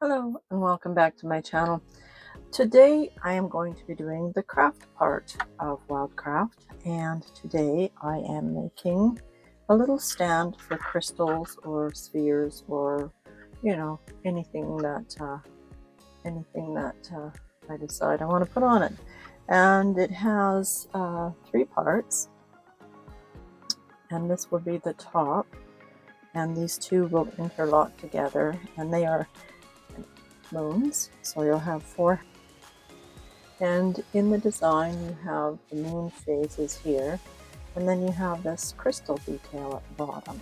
Hello and welcome back to my channel. Today I am going to be doing the craft part of Wildcraft, and today I am making a little stand for crystals or spheres or anything that I decide I want to put on it. And it has 3 parts, and this will be the top, and these two will interlock together, and they are moons, so you'll have 4. And in the design you have the moon phases here, and then you have this crystal detail at the bottom.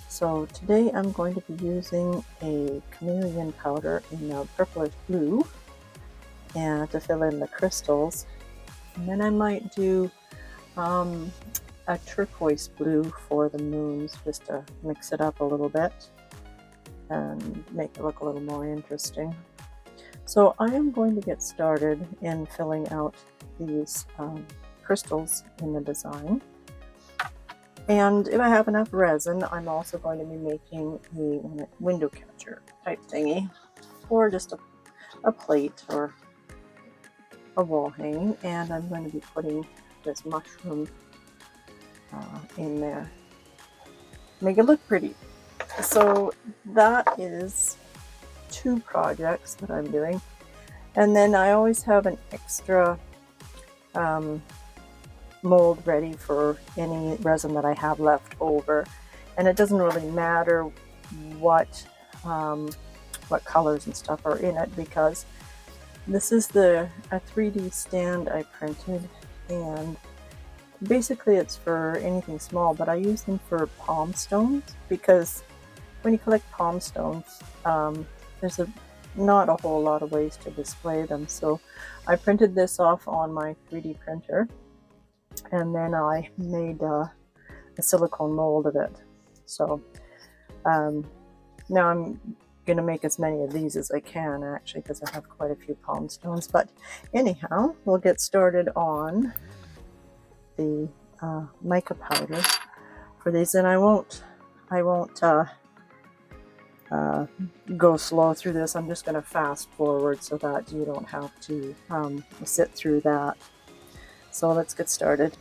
So today I'm going to be using a chameleon powder in a purplish blue and to fill in the crystals, and then I might do a turquoise blue for the moons, just to mix it up a little bit and make it look a little more interesting. So I am going to get started in filling out these crystals in the design. And if I have enough resin, I'm also going to be making a window catcher type thingy, or just a plate or a wall hanging. And I'm going to be putting this mushroom in there, make it look pretty. So that is 2 projects that I'm doing, and then I always have an extra mold ready for any resin that I have left over, and it doesn't really matter what colors and stuff are in it, because this is a 3D stand I printed, and basically it's for anything small, but I use them for palm stones, because when you collect palm stones, there's not a whole lot of ways to display them. So I printed this off on my 3D printer, and then I made a silicone mold of it. So now I'm going to make as many of these as I can, actually, because I have quite a few palm stones. But anyhow, we'll get started on the mica powder for these, and I won't go slow through this. I'm just going to fast forward so that you don't have to sit through that. So let's get started.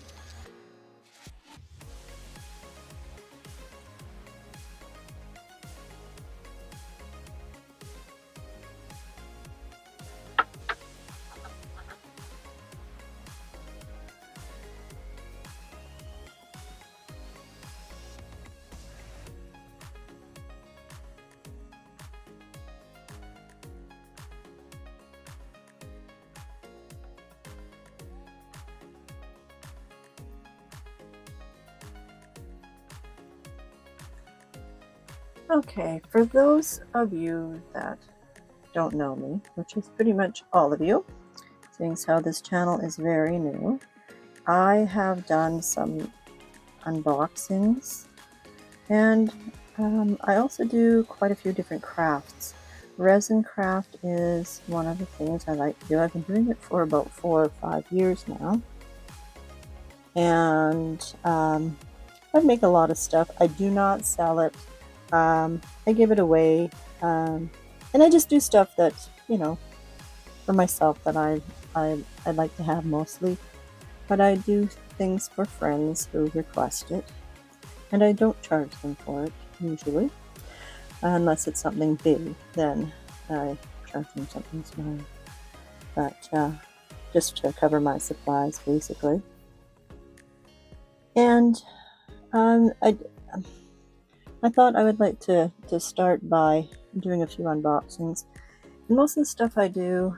Okay, for those of you that don't know me, which is pretty much all of you, seeing as how this channel is very new, I have done some unboxings, and I also do quite a few different crafts. Resin craft is one of the things I like to do. I've been doing it for about 4 or 5 years now, and I make a lot of stuff. I do not sell it. I give it away, and I just do stuff that, for myself, that I'd like to have mostly. But I do things for friends who request it, and I don't charge them for it usually, unless it's something big. Then I charge them something small. But just to cover my supplies, basically. And I thought I would like to start by doing a few unboxings. And most of the stuff I do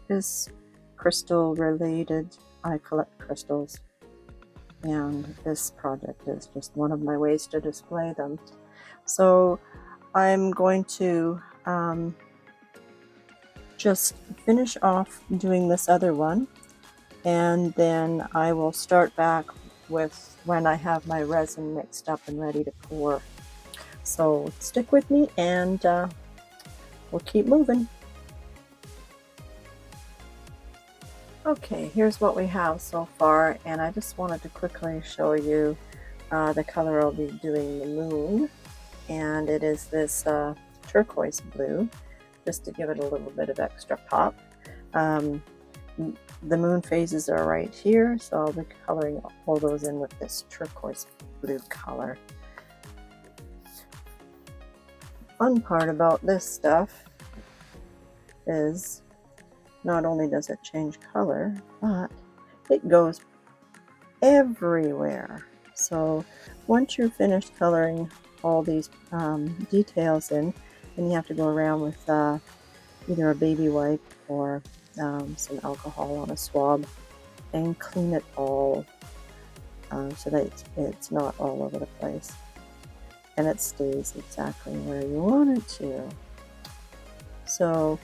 is crystal related. I collect crystals, and this project is just one of my ways to display them. So I'm going to just finish off doing this other one, and then I will start back with when I have my resin mixed up and ready to pour. So stick with me, and we'll keep moving. Okay, here's what we have so far, and I just wanted to quickly show you the color I'll be doing the moon, and it is this turquoise blue, just to give it a little bit of extra pop. The moon phases are right here, so I'll be coloring all those in with this turquoise blue color. Fun part about this stuff is not only does it change color, but it goes everywhere. So once you're finished coloring all these details in, then you have to go around with either a baby wipe or some alcohol on a swab and clean it all so that it's not all over the place and it stays exactly where you want it to. So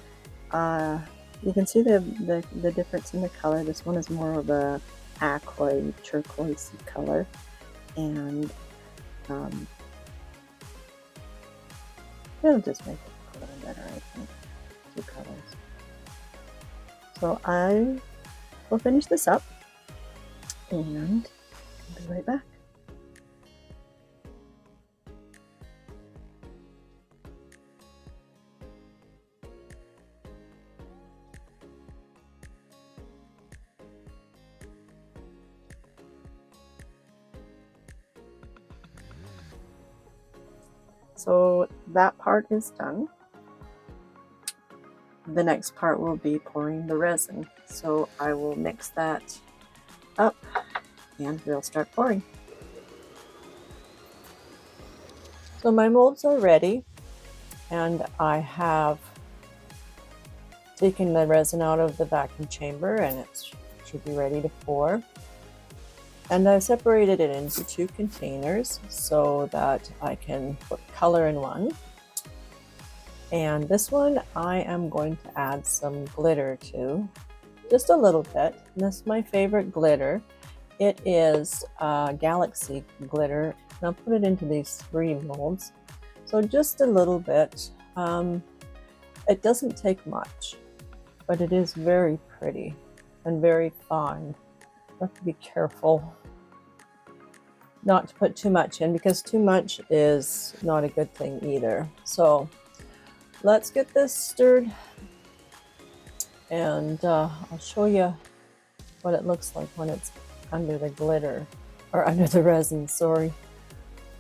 you can see the difference in the color. This one is more of a aqua turquoise color, and it'll just make it a little better, I think. Two colors. So I will finish this up and I'll be right back. So that part is done. The next part will be pouring the resin. So I will mix that up and we'll start pouring. So my molds are ready and I have taken the resin out of the vacuum chamber and it should be ready to pour. And I've separated it into two containers so that I can put color in one. And this one I am going to add some glitter to, just a little bit. And this is my favorite glitter. It is Galaxy glitter. And I'll put it into these 3 molds. So just a little bit. It doesn't take much, but it is very pretty and very fine. You have to be careful not to put too much in because too much is not a good thing either. So let's get this stirred and I'll show you what it looks like when it's under the glitter, or under the resin, sorry.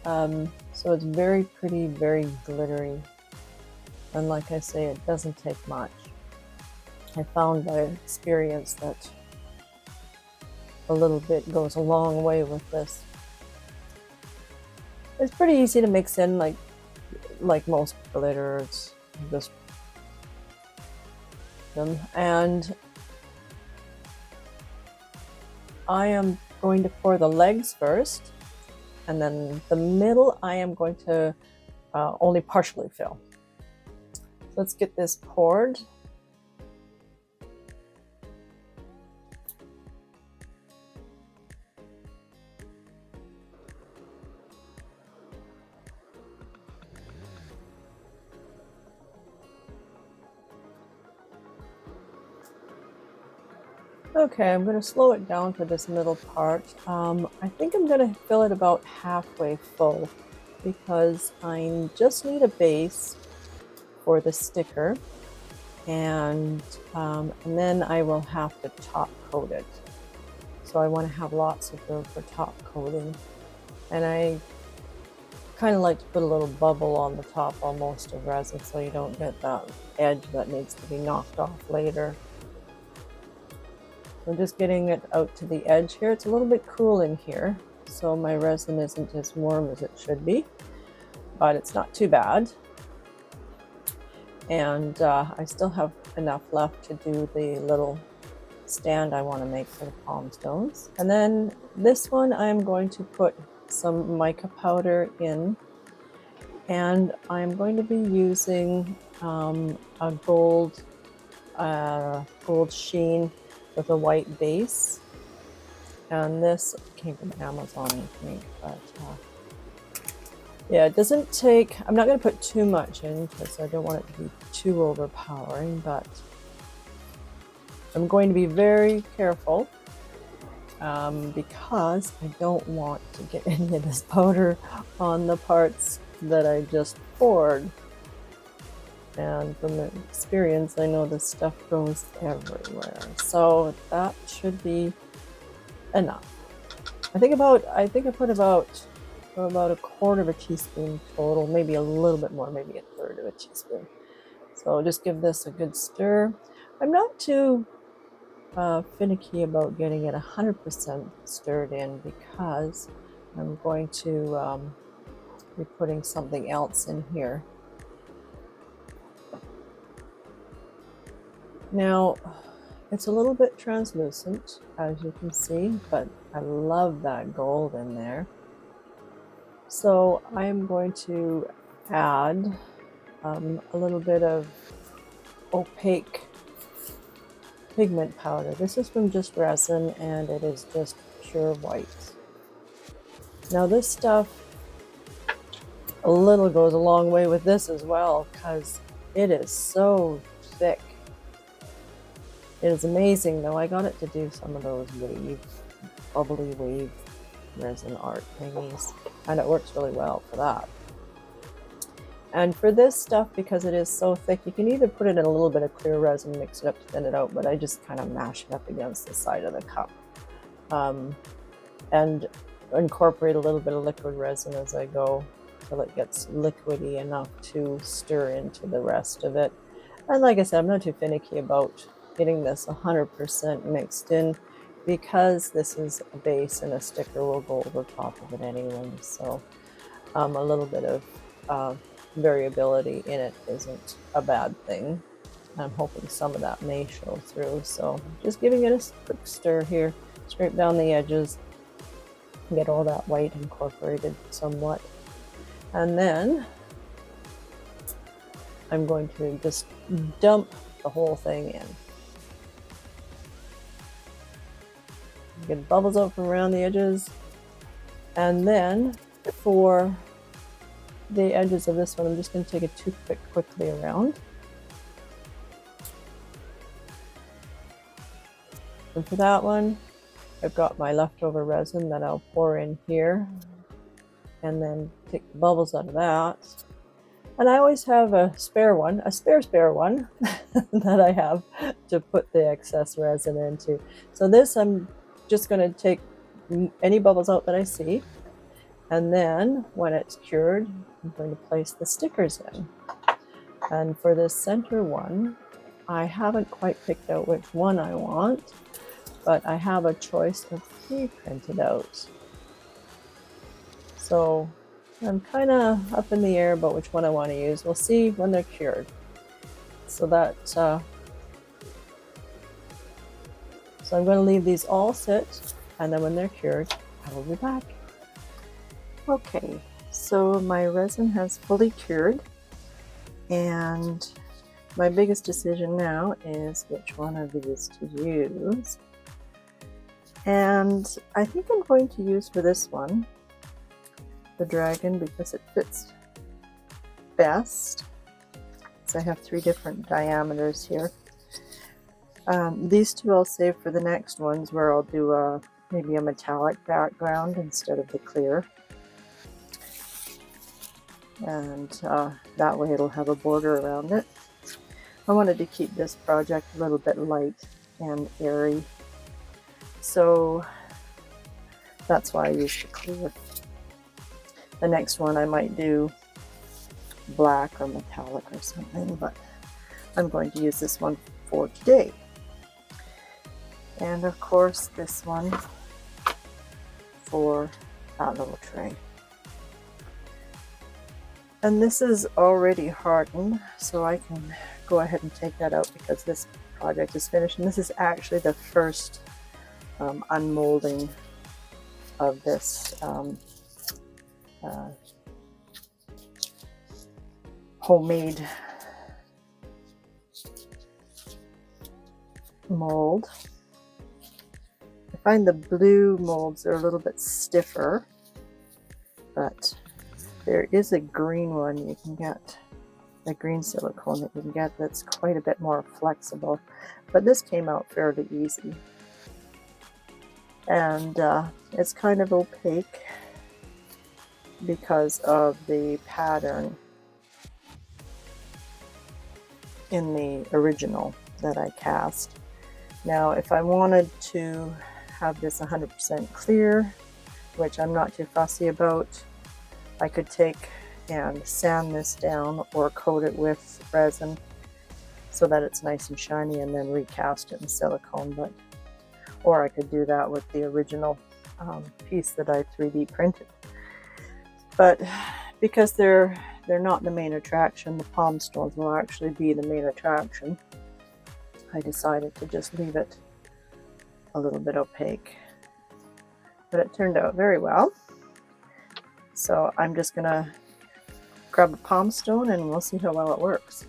So it's very pretty, very glittery. And like I say, it doesn't take much. I found by experience that a little bit goes a long way with this. It's pretty easy to mix in like most glitters. Just them. And I am going to pour the legs first, and then the middle I am going to only partially fill. So let's get this poured. Okay, I'm going to slow it down for this middle part. I think I'm going to fill it about halfway full because I just need a base for the sticker, and then I will have to top coat it. So I want to have lots of room for top coating, and I kind of like to put a little bubble on the top almost of resin so you don't get that edge that needs to be knocked off later. I'm just getting it out to the edge here. It's a little bit cool in here, so my resin isn't as warm as it should be, but it's not too bad. And I still have enough left to do the little stand I want to make for the palm stones. And then this one I'm going to put some mica powder in, and I'm going to be using a gold sheen with a white base, and this came from Amazon, I think, but yeah, it doesn't take, I'm not going to put too much in because I don't want it to be too overpowering, but I'm going to be very careful because I don't want to get any of this powder on the parts that I just poured. And from experience, I know this stuff goes everywhere. So that should be enough. I think I put about a quarter of a teaspoon total, maybe a little bit more, maybe a third of a teaspoon. So just give this a good stir. I'm not too finicky about getting it 100% stirred in because I'm going to be putting something else in here. Now, it's a little bit translucent, as you can see, but I love that gold in there. So I'm going to add a little bit of opaque pigment powder. This is from Just Resin, and it is just pure white. Now this stuff a little goes a long way with this as well, because it is so thick. It is amazing though. I got it to do some of those bubbly wave resin art thingies, and it works really well for that. And for this stuff, because it is so thick, you can either put it in a little bit of clear resin, mix it up to thin it out, but I just kind of mash it up against the side of the cup. And incorporate a little bit of liquid resin as I go till it gets liquidy enough to stir into the rest of it. And like I said, I'm not too finicky about getting this 100% mixed in, because this is a base and a sticker will go over top of it anyway. So a little bit of variability in it isn't a bad thing. I'm hoping some of that may show through. So just giving it a quick stir here, scrape down the edges, get all that white incorporated somewhat. And then I'm going to just dump the whole thing in. Get bubbles out from around the edges. And then for the edges of this one, I'm just going to take a toothpick quickly around. And for that one, I've got my leftover resin that I'll pour in here and then take the bubbles out of that. And I always have a spare one that I have to put the excess resin into. So this, I'm just going to take any bubbles out that I see. And then when it's cured, I'm going to place the stickers in. And for this center one, I haven't quite picked out which one I want, but I have a choice of 3 printed out. So I'm kind of up in the air about which one I want to use. We'll see when they're cured. So I'm going to leave these all sit, and then when they're cured, I will be back. Okay, so my resin has fully cured, and my biggest decision now is which one of these to use. And I think I'm going to use for this one the dragon, because it fits best. So I have 3 different diameters here. These 2 I'll save for the next ones, where I'll do maybe a metallic background instead of the clear. And that way it'll have a border around it. I wanted to keep this project a little bit light and airy, so that's why I used the clear. The next one I might do black or metallic or something, but I'm going to use this one for today. And of course this one for that little tray. And this is already hardened, so I can go ahead and take that out because this project is finished. And this is actually the first unmolding of this homemade mold. I find the blue molds are a little bit stiffer, but there is a green one you can get, a green silicone that you can get that's quite a bit more flexible, but this came out fairly easy. And it's kind of opaque because of the pattern. in the original that I cast. Now, if I wanted to have this 100% clear, which I'm not too fussy about, I could take and sand this down or coat it with resin so that it's nice and shiny, and then recast it in silicone. Or I could do that with the original piece that I 3D printed. But because they're not the main attraction, the palm stones will actually be the main attraction, I decided to just leave it a little bit opaque. But it turned out very well. So I'm just gonna grab a palm stone and we'll see how well it works.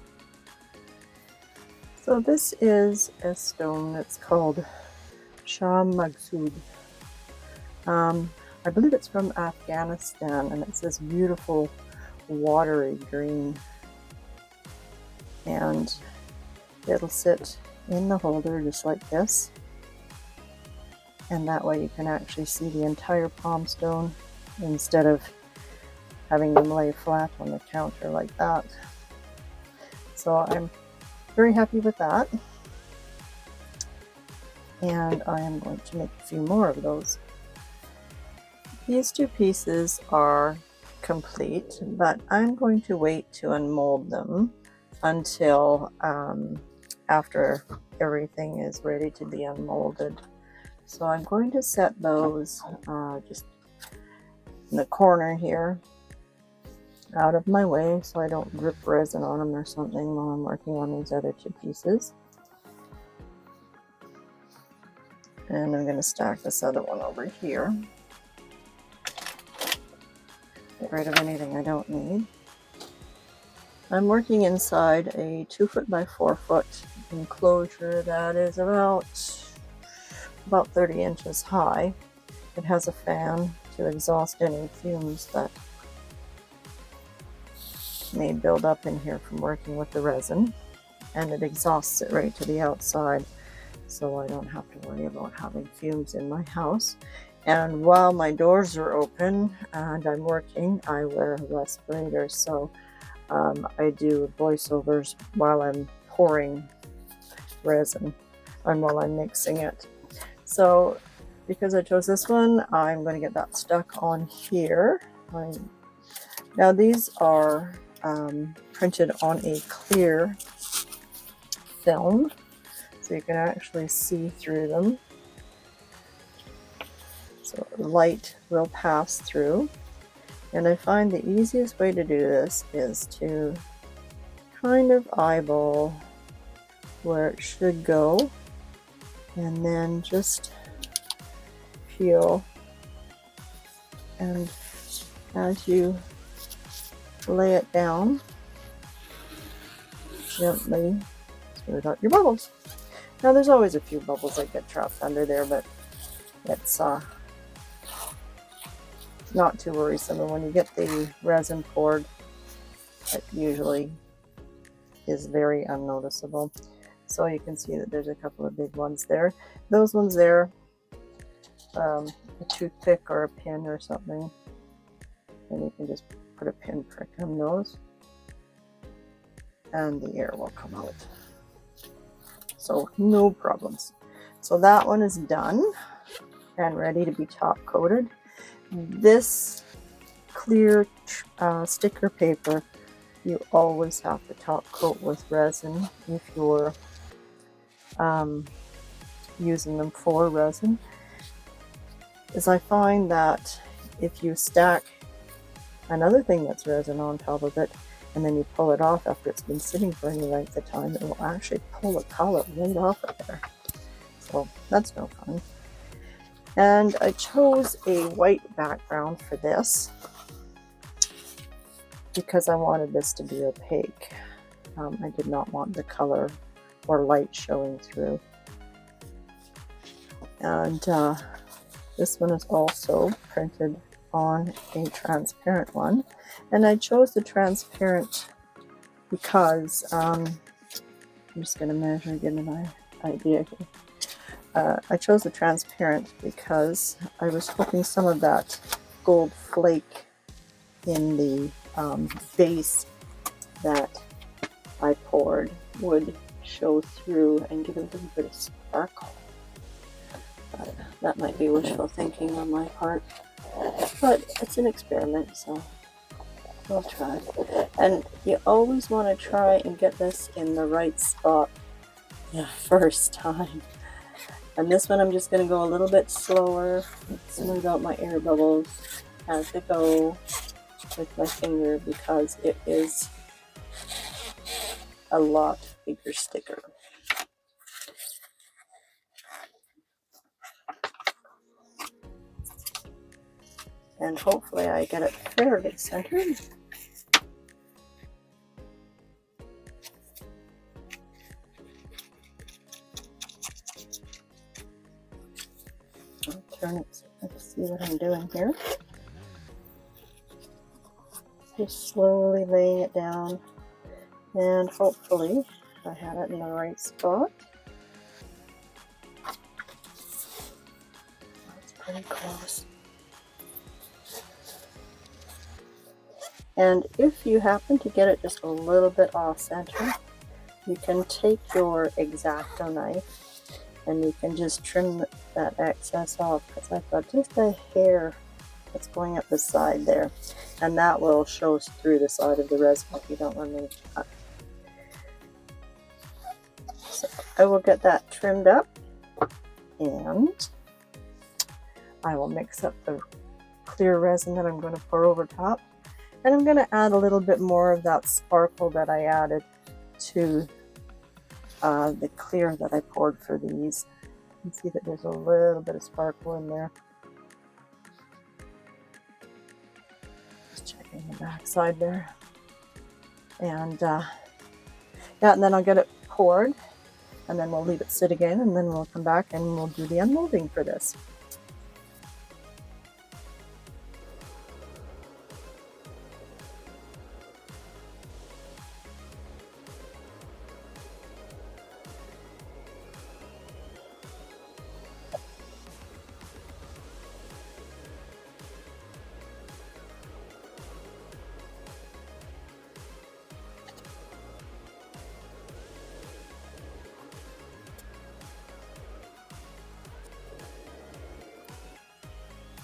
So this is a stone that's called Shah Maghsood. I believe it's from Afghanistan, and it's this beautiful watery green. And it'll sit in the holder just like this. And that way you can actually see the entire palm stone instead of having them lay flat on the counter like that. So I'm very happy with that. And I am going to make a few more of those. These two pieces are complete, but I'm going to wait to unmold them until after everything is ready to be unmolded. So I'm going to set those just in the corner here, out of my way, so I don't drip resin on them or something while I'm working on these other two pieces. And I'm going to stack this other one over here. Get rid of anything I don't need. I'm working inside a 2 foot by 4 foot enclosure that is about 30 inches high. It has a fan to exhaust any fumes that may build up in here from working with the resin, and it exhausts it right to the outside, so I don't have to worry about having fumes in my house. And while my doors are open and I'm working, I wear a respirator, so I do voiceovers while I'm pouring resin and while I'm mixing it. So because I chose this one, I'm going to get that stuck on here. Now these are printed on a clear film, so you can actually see through them. So light will pass through. And I find the easiest way to do this is to kind of eyeball where it should go, and then just peel. And as you lay it down, gently smooth out your bubbles. Now there's always a few bubbles that get trapped under there, but it's not too worrisome. And when you get the resin poured, it usually is very unnoticeable. So you can see that there's a couple of big ones there. Those ones there, a toothpick or a pin or something, and you can just put a pin prick on those, and the air will come out. So no problems. So that one is done and ready to be top coated. This clear sticker paper, you always have to top coat with resin if you're using them for resin, is I find that if you stack another thing that's resin on top of it and then you pull it off after it's been sitting for any length of time, it will actually pull the color right off of there. So that's no fun. And I chose a white background for this because I wanted this to be opaque. I did not want the color or light showing through. And this one is also printed on a transparent one. And I chose the transparent because I'm just going to measure, get an idea here. I chose the transparent because I was hoping some of that gold flake in the base that I poured would show through and give a little bit of sparkle. But that might be wishful thinking on my part. But it's an experiment, so we'll try. And you always want to try and get this in the right spot the first time. And this one I'm just going to go a little bit slower, smooth out my air bubbles as I go with my finger, because it is a lot bigger sticker. And hopefully I get it fairly centered. I'll turn it so I can see what I'm doing here. Just slowly laying it down, and hopefully I have it in the right spot. That's pretty close. And if you happen to get it just a little bit off center, you can take your X-Acto knife and you can just trim that excess off, because I've got just a hair that's going up the side there, and that will show through the side of the resin if you don't want me to cut. So I will get that trimmed up, and I will mix up the clear resin that I'm going to pour over top, and I'm going to add a little bit more of that sparkle that I added to the clear that I poured for these. You can see that there's a little bit of sparkle in there. Just checking the back side there. And yeah, and then I'll get it poured, and then we'll leave it sit again, and then we'll come back and we'll do the unmolding for this.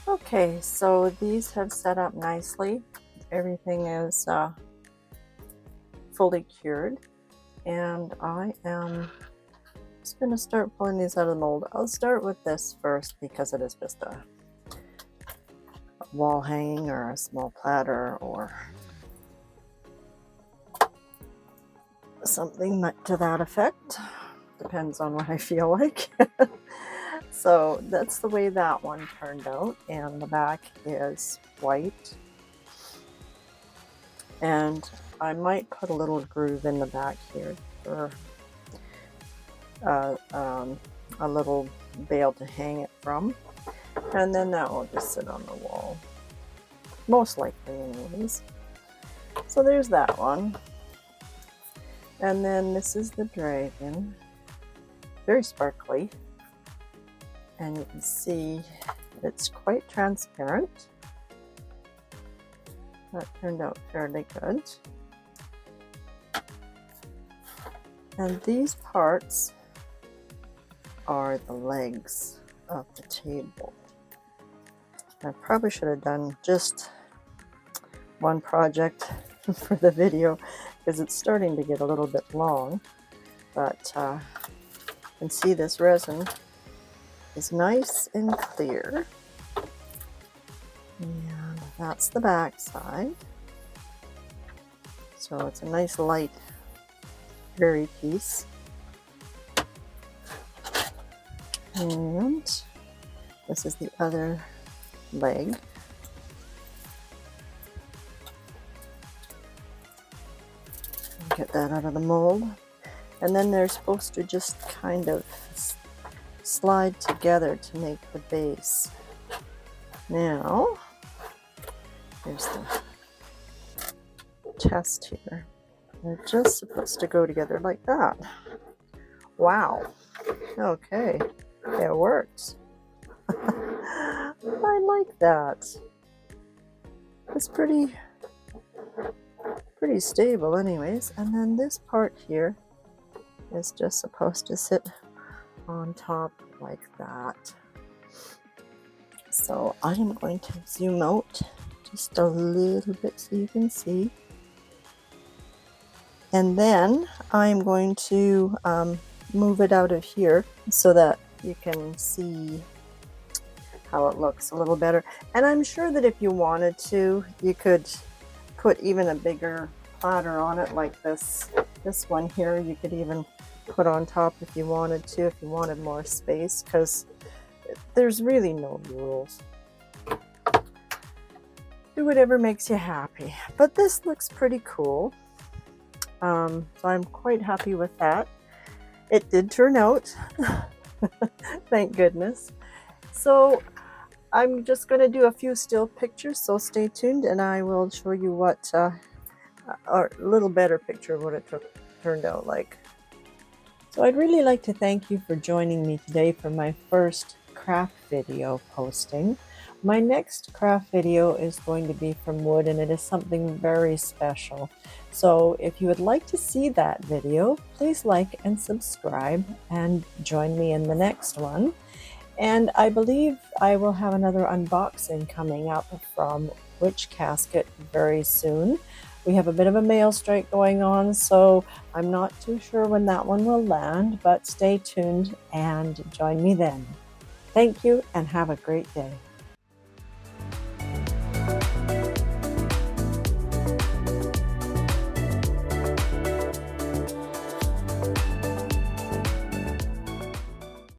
Okay, so these have set up nicely. Everything is fully cured, and I am just going to start pulling these out of the mold. I'll start with this first because it is just a wall hanging or a small platter or something to that effect. Depends on what I feel like. So that's the way that one turned out, and the back is white. And I might put a little groove in the back here for a little bail to hang it from, and then that will just sit on the wall, most likely anyways. So there's that one. And then this is the dragon, very sparkly. And you can see it's quite transparent. That turned out fairly good. And these parts are the legs of the table. I probably should have done just one project for the video, because it's starting to get a little bit long. But you can see this resin is nice and clear, and that's the back side. So it's a nice light airy piece, and this is the other leg. Get that out of the mold, and then they're supposed to just kind of slide together to make the base. Now, here's the test here. They're just supposed to go together like that. Wow. Okay, it works. I like that. It's pretty stable anyways. And then this part here is just supposed to sit on top like that. So I am going to zoom out just a little bit so you can see. And then I'm going to move it out of here so that you can see how it looks a little better. And I'm sure that if you wanted to, you could put even a bigger platter on it like this one here. You could even put on top if you wanted to, if you wanted more space, because there's really no rules. Do whatever makes you happy. But this looks pretty cool. So I'm quite happy with that. It did turn out. Thank goodness. So I'm just going to do a few still pictures, so stay tuned and I will show you what a little better picture of what it turned out like. So I'd really like to thank you for joining me today for my first craft video posting. My next craft video is going to be from wood, and it is something very special. So if you would like to see that video, please like and subscribe and join me in the next one. And I believe I will have another unboxing coming up from Witch Casket very soon. We have a bit of a mail strike going on, so I'm not too sure when that one will land, but stay tuned and join me then. Thank you and have a great day.